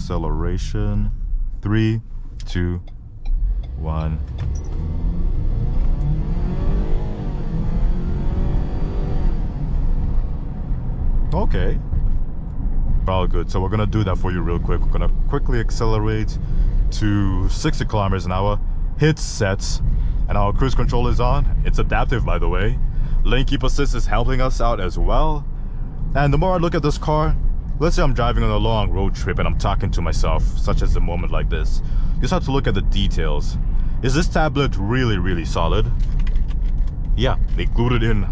acceleration. 3, 2, 1. Okay, all good. So we're gonna do that for you real quick. We're gonna quickly accelerate to 60 kilometers an hour, hit sets, and our cruise control is on. It's adaptive, by the way. Lane keep assist is helping us out as well. And the more I look at this car, let's say I'm driving on a long road trip and I'm talking to myself, such as a moment like this. You just have to look at the details. Is this tablet really solid? Yeah, they glued it in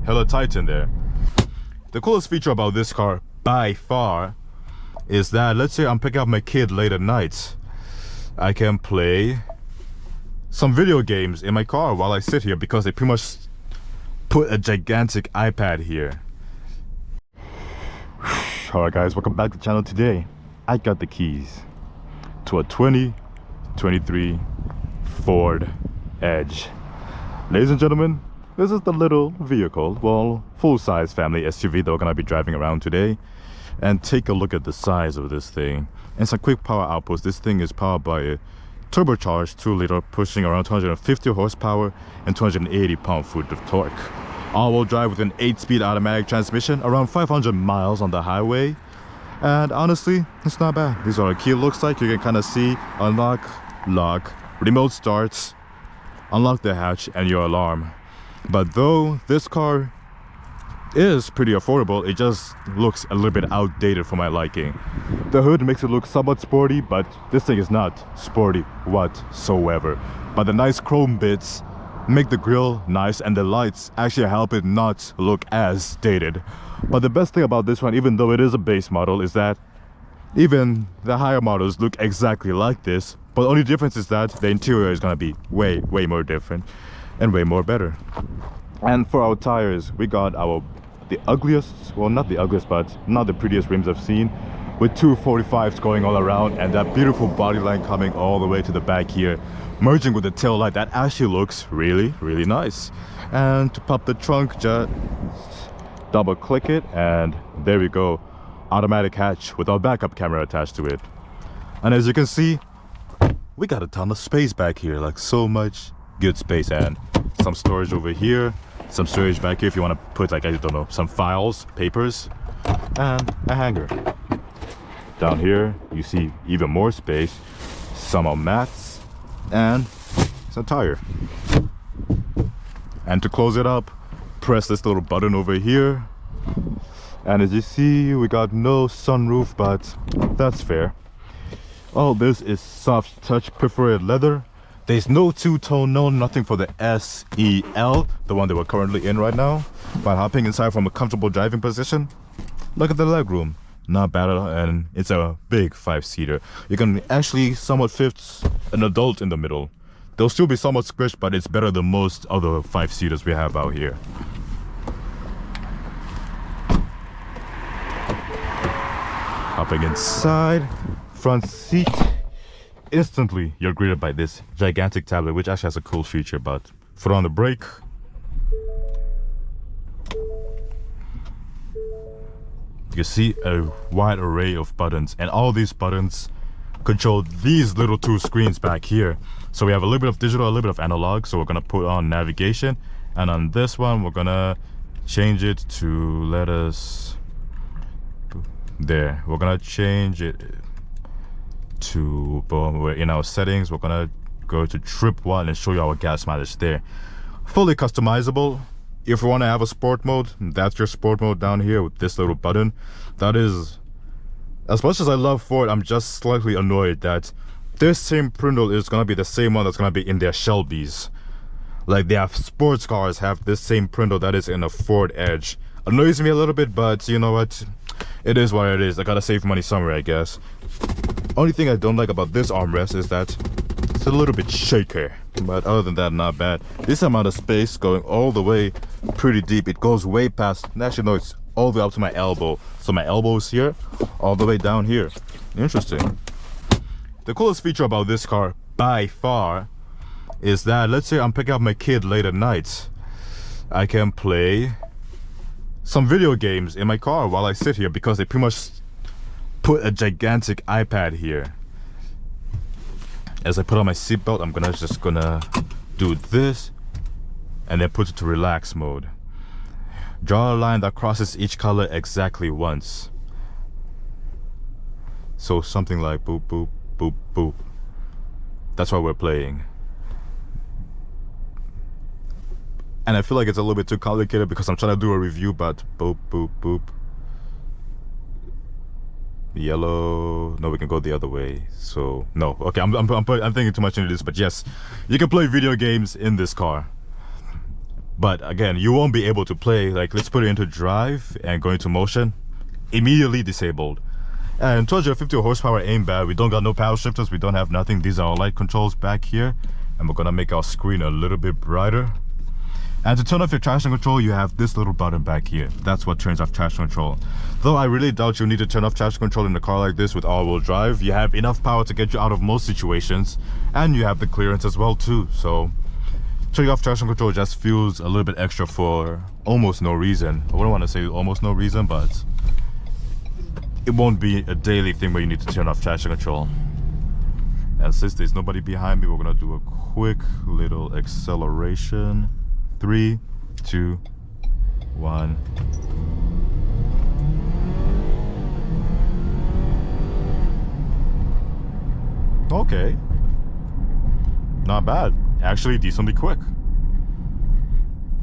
hella tight in there. The coolest feature about this car, by far, is that let's say I'm picking up my kid late at night. I can play some video games in my car while I sit here because they pretty much put a gigantic iPad here. Alright guys, welcome back to the channel. Today I got the keys to a 2023 Ford Edge. Ladies and gentlemen, this is the little vehicle, well, full-size family SUV that we're gonna be driving around today. And take a look at the size of this thing and some quick power outputs. This thing is powered by a turbocharged 2-liter pushing around 250 horsepower and 280 pound-foot of torque. All-wheel drive with an 8-speed automatic transmission, around 500 miles on the highway. And honestly, it's not bad. These are what a key looks like. You can kind of see unlock, lock, remote starts, unlock the hatch, and your alarm. But though this car is pretty affordable, it just looks a little bit outdated for my liking. The hood makes it look somewhat sporty, but this thing is not sporty whatsoever. But the nice chrome bits make the grille nice, and the lights actually help it not look as dated. But the best thing about this one, even though it is a base model, is that even the higher models look exactly like this, but the only difference is that the interior is going to be way more different and way more better. And for our tires, we got the ugliest, well, not the ugliest, but not the prettiest rims I've seen, with 245s going all around and that beautiful body line coming all the way to the back here, merging with the tail light. That actually looks really nice. And to pop the trunk, just double click it and there we go, automatic hatch with our backup camera attached to it. And as you can see, we got a ton of space back here, like so much good space, and some storage over here, some storage back here if you want to put, like, I don't know, some files, papers, and a hanger. Down here you see even more space, some mats, and some tire. And to close it up, press this little button over here, and as you see, we got no sunroof, but that's fair. All this is soft touch perforated leather. There's no two-tone, no nothing for the SEL, the one that we're currently in right now. But hopping inside from a comfortable driving position, look at the legroom. Not bad at all, and it's a big 5-seater. You can actually somewhat fit an adult in the middle. They'll still be somewhat squished, but it's better than most other 5-seaters we have out here. Hopping inside, front seat. Instantly you're greeted by this gigantic tablet, which actually has a cool feature. But foot on the brake, you see a wide array of buttons, and all these buttons control these little 2 screens back here. So we have a little bit of digital, a little bit of analog. So we're gonna put on navigation, and on this one we're gonna change it to, let us, there, we're gonna change it to, we're in our settings, we're gonna go to trip 1 and show you our gas mileage there. Fully customizable. If you want to have a sport mode, that's your sport mode down here with this little button. That is, as much as I love Ford, I'm just slightly annoyed that this same prindle is gonna be the same one that's gonna be in their Shelbys. Like, they have sports cars have this same prindle that is in a Ford Edge. Annoys me a little bit, but you know what, it is what it is. I gotta save money somewhere, I guess. Only thing I don't like about this armrest is that it's a little bit shaky, but other than that, not bad. This amount of space going all the way pretty deep. It goes way past, actually no, it's all the way up to my elbow. So my elbow is here, all the way down here. Interesting. The coolest feature about this car, by far, is that let's say I'm picking up my kid late at night. I can play some video games in my car while I sit here because they pretty much put a gigantic iPad here. As I put on my seatbelt, I'm just gonna do this and then put it to relax mode. Draw a line that crosses each color exactly once. So something like boop, boop, boop, boop. That's what we're playing. And I feel like it's a little bit too complicated because I'm trying to do a review, but boop, boop, boop. Yellow. No, we can go the other way. So no. Okay, I'm thinking too much into this, but yes, you can play video games in this car. But again, you won't be able to play, like, let's put it into drive and go into motion. Immediately disabled. And 250 horsepower ain't bad. We don't got no power shifters. We don't have nothing. These are our light controls back here. And we're gonna make our screen a little bit brighter. And to turn off your traction control, you have this little button back here. That's what turns off traction control. Though I really doubt you need to turn off traction control in a car like this with all-wheel drive. You have enough power to get you out of most situations. And you have the clearance as well too. So turning off traction control just feels a little bit extra for almost no reason. I wouldn't want to say almost no reason, but it won't be a daily thing where you need to turn off traction control. And since there's nobody behind me, we're gonna do a quick little acceleration. 3, 2, 1. Okay. Not bad. Actually decently quick.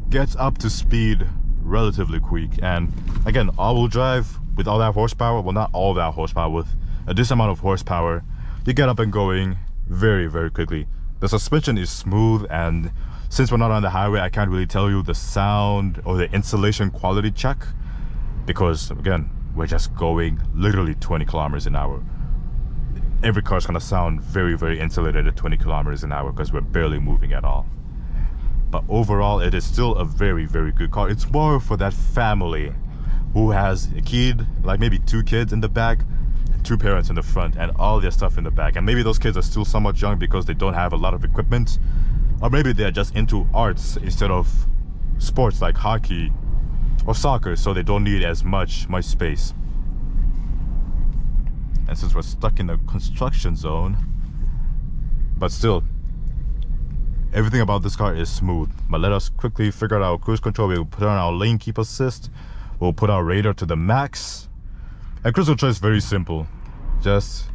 Gets up to speed relatively quick. And again, all-wheel drive with all that horsepower, well, not all that horsepower, with a decent amount of horsepower, you get up and going very, very quickly. The suspension is smooth, and since we're not on the highway, I can't really tell you the sound or the insulation quality check, because again, we're just going literally 20 kilometers an hour. Every car is going to sound very, very insulated at 20 kilometers an hour because we're barely moving at all. But overall, it is still a very, very good car. It's more for that family who has a kid, like maybe 2 kids in the back, 2 parents in the front, and all their stuff in the back. And maybe those kids are still somewhat young because they don't have a lot of equipment. Or maybe they're just into arts instead of sports like hockey or soccer, so they don't need as much space. And since we're stuck in a construction zone, but still, everything about this car is smooth. But let us quickly figure out our cruise control. We'll put on our lane keep assist. We'll put our radar to the max. And cruise control is very simple. Just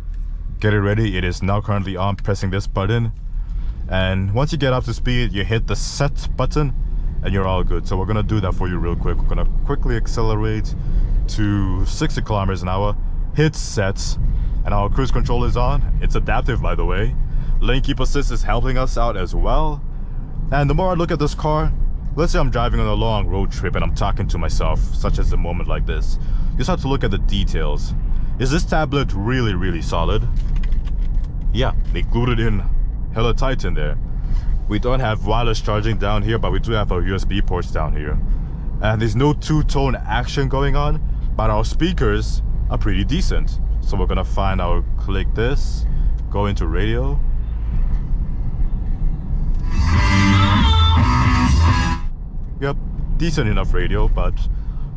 get it ready. It is now currently on, pressing this button. And once you get up to speed, you hit the set button and you're all good. So we're gonna do that for you real quick. We're gonna quickly accelerate to 60 kilometers an hour. Hit sets, and our cruise control is on. It's adaptive, by the way. Lane keep assist is helping us out as well. And the more I look at this car, let's say I'm driving on a long road trip and I'm talking to myself, such as a moment like this. You just have to look at the details. Is this tablet really, really solid? Yeah, they glued it in hella tight in there. We don't have wireless charging down here, but we do have our USB ports down here. And there's no two-tone action going on, but our speakers are pretty decent. So we're gonna find our, click this, go into radio. Yep, decent enough radio, but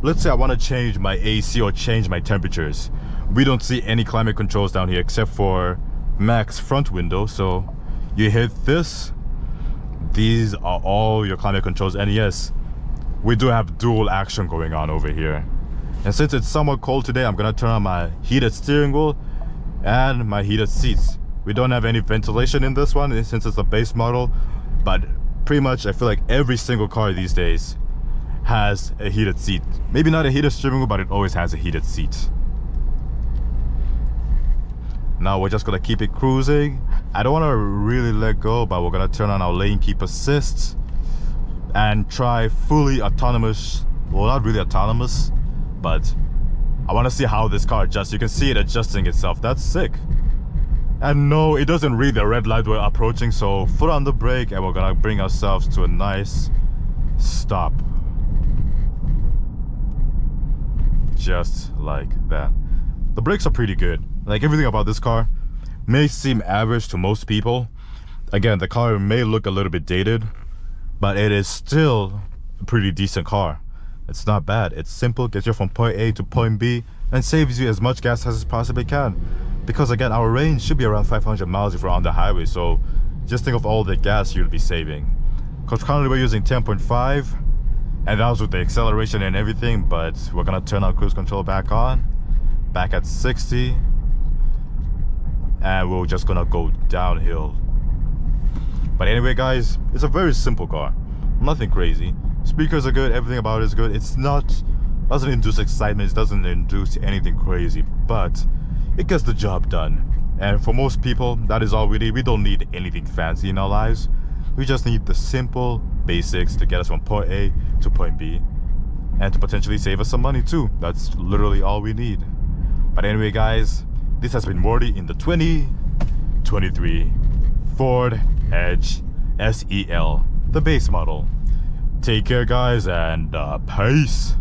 let's say I want to change my AC or change my temperatures. We don't see any climate controls down here except for max front window. So you hit this, these are all your climate controls. And yes, we do have dual action going on over here. And since it's somewhat cold today, I'm gonna turn on my heated steering wheel and my heated seats. We don't have any ventilation in this one since it's a base model, but pretty much I feel like every single car these days has a heated seat. Maybe not a heated steering wheel, but it always has a heated seat. Now we're just gonna keep it cruising. I don't want to really let go, but we're gonna turn on our lane keep assist and try fully autonomous. Well, not really autonomous, but I want to see how this car adjusts. You can see it adjusting itself. That's sick. And no, it doesn't read the red light we're approaching, so foot on the brake and we're gonna bring ourselves to a nice stop. Just like that. The brakes are pretty good. Like, everything about this car may seem average to most people. Again, the car may look a little bit dated, but it is still a pretty decent car. It's not bad. It's simple, gets you from point A to point B and saves you as much gas as it possibly can. Because again, our range should be around 500 miles if we're on the highway, so just think of all the gas you'll be saving. Because currently we're using 10.5, and that was with the acceleration and everything, but we're gonna turn our cruise control back on, back at 60, and we're just gonna go downhill. But anyway guys, it's a very simple car, nothing crazy. Speakers are good, everything about it is good. It's not, doesn't induce excitement, it doesn't induce anything crazy, but it gets the job done. And for most people, that is all we need. We don't need anything fancy in our lives. We just need the simple basics to get us from point A to point B, and to potentially save us some money too. That's literally all we need. But anyway guys, this has been Morty in the 2023 Ford Edge SEL, the base model. Take care guys, and peace.